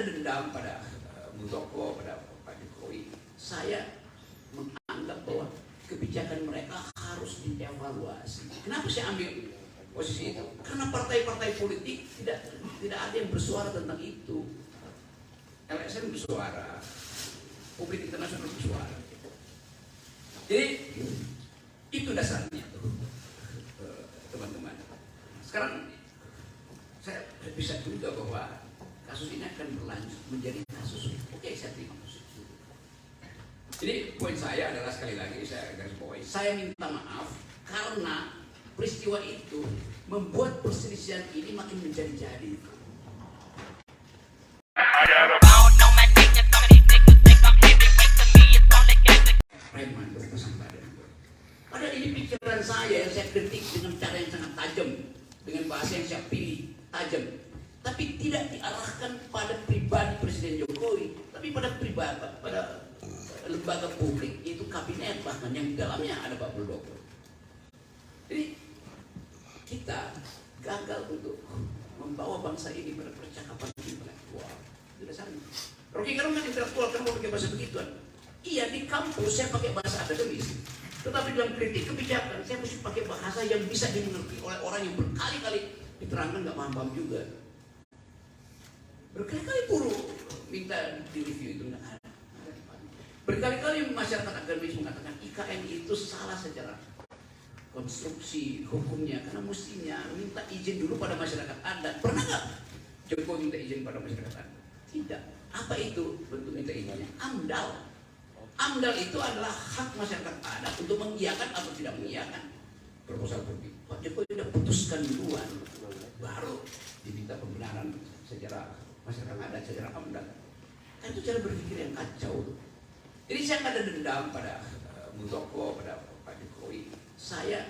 dendam pada Muldoko, pada Pak Jokowi. Saya menganggap bahwa kebijakan mereka harus dievaluasi. Kenapa saya ambil posisi itu? Karena partai-partai politik tidak ada yang bersuara tentang itu. LSM bersuara, publik internasional bersuara. Jadi itu dasarnya tuh, teman-teman. Sekarang saya bisa juga bahwa kasus ini akan berlanjut menjadi kasus. Oke, saya terima kasus. Jadi poin saya adalah, sekali lagi saya garis bawahi, saya minta maaf karena peristiwa itu membuat perselisihan ini makin menjadi-jadi. Preman berpesan badan. Padahal ini pikiran saya yang saya kritik dengan cara yang sangat tajam, dengan bahasa yang saya pilih tajam, tapi tidak diarahkan pada pribadi Presiden Jokowi, tapi pada pribadi, pada lembaga publik, yaitu kabinet, bahkan yang di dalamnya ada Pak Muldoko. Jadi kita gagal untuk membawa bangsa ini pada percakapan intelektual. Itu dasarnya. Rocky Gerung kan intelektual, kan mau pakai bahasa begituan. Iya, di kampus saya pakai bahasa akademis, tetapi dalam kritik kebijakan saya mesti pakai bahasa yang bisa dimengerti oleh orang yang berkali-kali diterangkan nggak paham-paham juga. Berkali-kali guru minta di review itu nggak ada. Berkali-kali masyarakat akademis mengatakan IKN itu salah secara konstruksi hukumnya, karena mestinya minta izin dulu pada masyarakat adat. Pernah nggak Jokowi minta izin pada masyarakat adat? Tidak. Apa itu bentuk minta izinnya? AMDAL. AMDAL itu adalah hak masyarakat adat untuk mengiyakan atau tidak mengiyakan proposal publik. Pak Jokowi sudah putuskan duluan, baru diminta pembenaran secara masyarakat adat, secara AMDAL. Kan itu cara berpikir yang kacau. Jadi saya nggak ada dendam pada Muldoko, pada Pak Jokowi. Saya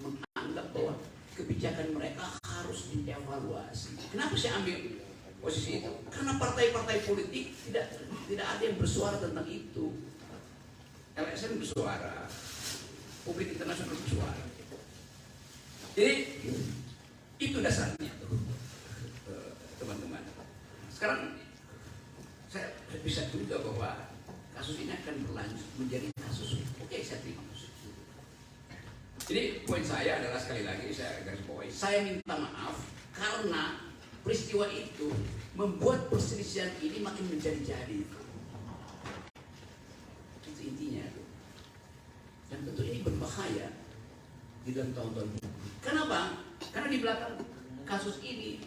menganggap bahwa kebijakan mereka harus dievaluasi. Kenapa saya ambil posisi itu? Karena partai-partai politik tidak ada yang bersuara tentang itu. LSM bersuara, publik internasional bersuara. Jadi itu dasarnya tuh, teman-teman. Sekarang saya bisa juga bahwa kasus ini akan berlanjut menjadi kasus. Oke, saya terima kasus. Jadi poin saya adalah, sekali lagi saya garis bawahi, saya minta maaf karena peristiwa itu membuat perselisihan ini makin menjadi-jadi. Itu intinya. Dan tentu ini berbahaya di dalam tahun-tahun ini. Kenapa? Karena di belakang kasus ini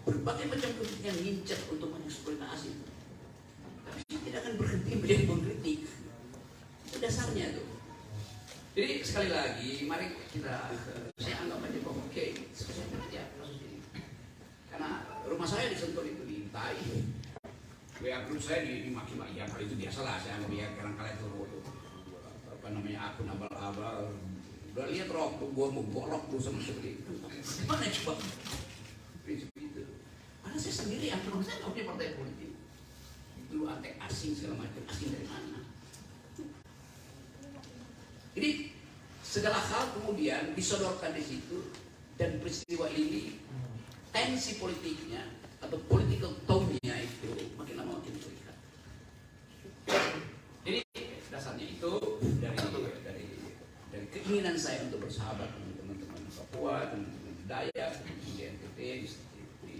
berbagai macam kepentingan ngincer untuk mengeksploitasi. Tapi tidak akan berhenti menjadi pengkritik. Itu dasarnya tuh. Jadi sekali lagi, mari kita, saya anggap aja bahwa oke, saya kerja kasus ini. Karena rumah saya disentuh itu, diintai. WA grup saya dimaki-maki, ya kalau itu biasalah, saya anggap ya kadang-kadang itu apa namanya, akun abal-abal. Udah lihat rok, gua mau borok tuh sama seperti itu. Mana coba prinsip itu? Karena saya sendiri, saya nggak punya partai politik. Dulu antek asing segala macam, asing dari mana? Jadi segala hal kemudian disodorkan di situ, dan peristiwa ini tensi politiknya atau political tone-nya itu makin lama makin terlihat. Jadi dasarnya itu dari keinginan saya untuk bersahabat dengan teman-teman Papua, teman-teman Dayak, teman-teman di NTT, di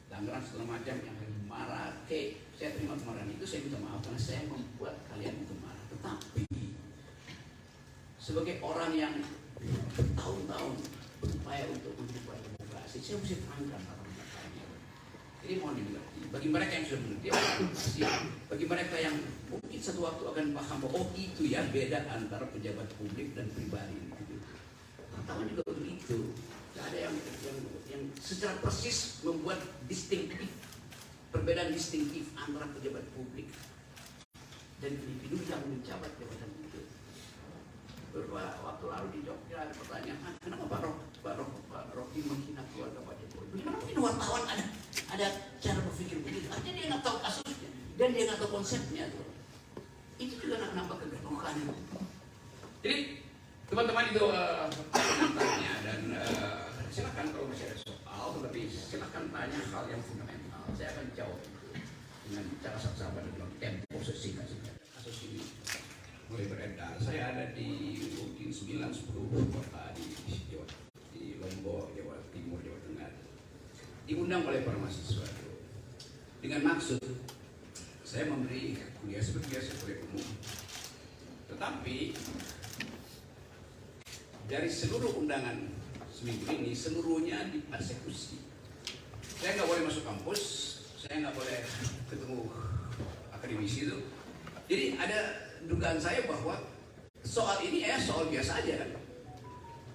Tangerang segala macam yang marah. Oke, saya terima kemarahan itu, saya minta maaf karena saya membuat kalian itu marah. Tetapi sebagai orang yang bertahun-tahun berupaya untuk mencoba demokrasi, saya mesti terangkan orang-orangnya. Jadi mohon dimengerti. Bagi mereka yang sudah mengerti, bagi mereka yang mungkin satu waktu akan paham bahwa oh itu ya beda antara pejabat publik dan pribadi. Pertama juga begitu. Tidak ada yang secara persis membuat distinktif, perbedaan distinktif antara pejabat publik dan individu yang menjabat jabatan itu. Beberapa waktu lalu di Jogja ada pertanyaan, kenapa Pak Rocky menghina keluarga Pak Jokowi? Bagaimana mungkin wartawan ada cara berpikir begitu? Artinya dia nggak tahu kasusnya dan dia nggak tahu konsepnya tuh. Itu juga nambah kegaduhan. Jadi teman-teman itu tanya dan silakan kalau masih ada soal, tetapi silakan tanya hal yang fundamental. saya akan jawab dengan cara saksama dalam tempo sesingkat kasus ini mulai beredar. Saya ada di mungkin 9-10 kota di Lombok, Jawa Timur, Jawa Tengah, diundang oleh para mahasiswa dengan maksud saya memberi kuliah seperti biasa kuliah umum, tetapi dari seluruh undangan seminggu ini seluruhnya dieksekusi. Saya nggak boleh masuk kampus, saya nggak boleh ketemu akademisi itu. Jadi ada dugaan saya bahwa soal ini soal biasa aja kan.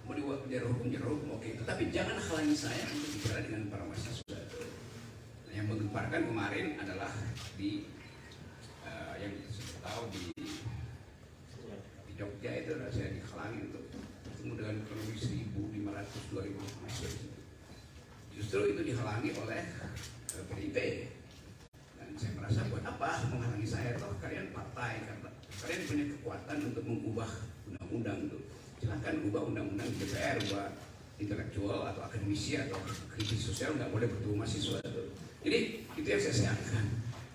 Mau dibuat hukum, oke. Tetapi jangan halangi saya untuk bicara dengan para mahasiswa. Nah, yang menggemparkan kemarin adalah di yang saya tahu di Jogja itu saya dihalangi untuk bertemu dengan kurang lebih 1.500-2.000 mahasiswa. Justru itu dihalangi oleh PDIP. Dan saya merasa buat apa menghalangi saya? Toh kalian partai, karena kalian punya kekuatan untuk mengubah undang-undang itu. Silahkan ubah undang-undang di DPR, ubah intelektual atau akademisi atau kritis sosial nggak boleh bertemu mahasiswa itu. Jadi itu yang saya sayangkan.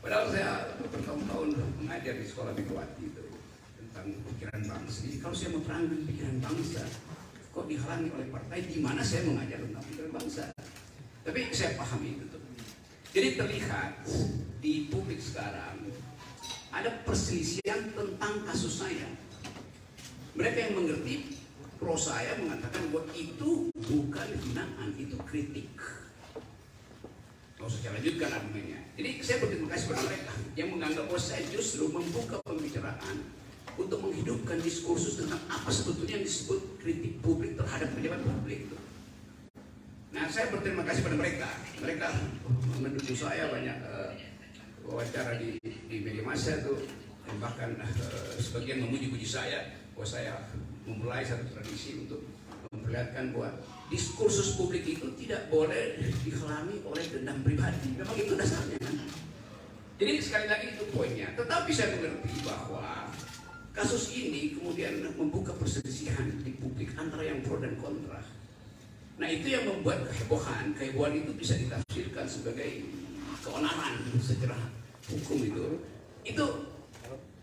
Padahal saya bertahun-tahun mengajar di sekolah Megawati itu tentang pikiran bangsa. Jadi kalau saya mau terangkan pikiran bangsa, kok dihalangi oleh partai? Di mana saya mengajar tentang pikiran bangsa? Tapi saya pahami itu tuh. Jadi terlihat di publik sekarang ada perselisihan tentang kasus saya. Mereka yang mengerti pro saya mengatakan bahwa itu bukan hinaan, itu kritik. Kalau saya lanjutkan argumennya. Jadi saya berterima kasih kepada mereka yang menganggap bahwa saya justru membuka pembicaraan untuk menghidupkan diskursus tentang apa sebetulnya yang disebut kritik publik terhadap pejabat publik. Nah, saya berterima kasih pada mereka. Mereka mendukung saya banyak wawancara di media massa itu, dan bahkan sebagian memuji-puji saya bahwa saya memulai satu tradisi untuk memperlihatkan bahwa diskursus publik itu tidak boleh dihalangi oleh dendam pribadi. Memang itu dasarnya kan. Jadi sekali lagi itu poinnya. Tetapi saya mengerti bahwa kasus ini kemudian membuka perselisihan di publik antara yang pro dan kontra. Nah itu yang membuat kehebohan. Kehebohan itu bisa ditafsirkan sebagai keonaran secara hukum itu. Itu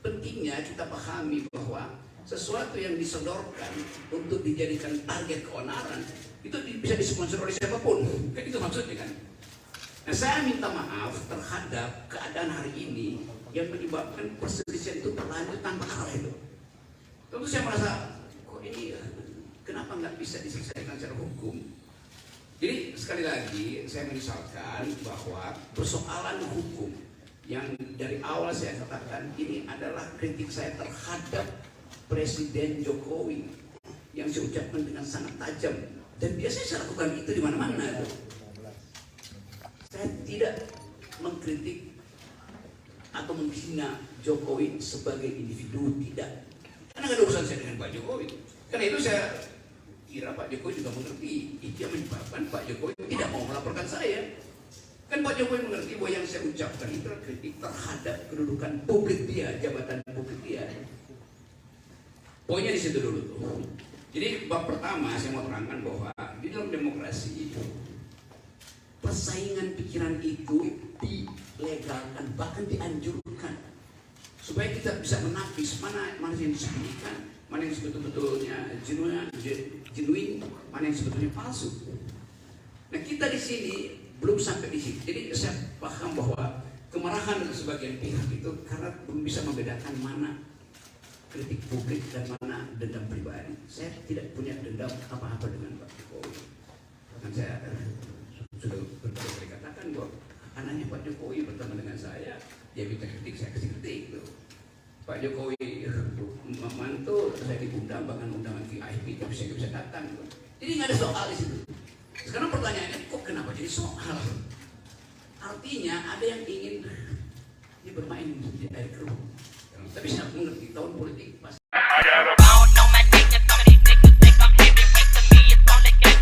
pentingnya kita pahami bahwa sesuatu yang disodorkan untuk dijadikan target keonaran itu bisa disponsor oleh siapapun. Kan itu maksudnya kan. Nah saya minta maaf terhadap keadaan hari ini yang menyebabkan perselisihan itu berlanjut tanpa arah itu. Tentu saya merasa kok ini kenapa nggak bisa diselesaikan secara hukum. Jadi sekali lagi saya menyesalkan bahwa persoalan hukum yang dari awal saya katakan ini adalah kritik saya terhadap Presiden Jokowi yang saya ucapkan dengan sangat tajam, dan biasanya saya lakukan itu di mana-mana. Saya tidak mengkritik atau menghina Jokowi sebagai individu, tidak. Karena nggak ada urusan saya dengan Pak Jokowi. Karena itu saya kira Pak Jokowi juga mengerti. Itu yang menyebabkan Pak Jokowi tidak mau melaporkan saya. Kan Pak Jokowi mengerti bahwa yang saya ucapkan itu adalah kritik terhadap kedudukan publik dia, jabatan publik dia. Poinnya di situ dulu tuh. Jadi bab pertama saya mau terangkan bahwa di dalam demokrasi persaingan pikiran itu dilegalkan, bahkan dianjurkan supaya kita bisa menapis mana yang disembunyikan, mana yang sebetulnya genuine, mana yang sebetulnya palsu. Nah kita di sini belum sampai di sini. Jadi saya paham bahwa kemarahan sebagian pihak itu karena belum bisa membedakan mana kritik publik dan mana dendam pribadi. Saya tidak punya dendam apa-apa dengan Pak Jokowi. Dan saya sudah berkali-kali katakan bahwa anaknya Pak Jokowi bertemu dengan saya, dia minta kritik, saya kasih kritik. Gitu. Pak Jokowi mantu, saya diundang bahkan undangan VIP, tapi saya bisa datang. Gitu. Jadi nggak ada soal di situ. Sekarang pertanyaannya, kok kenapa jadi soal? Artinya ada yang ingin dia bermain di air keruh. Tapi saya mengerti tahun politik pasti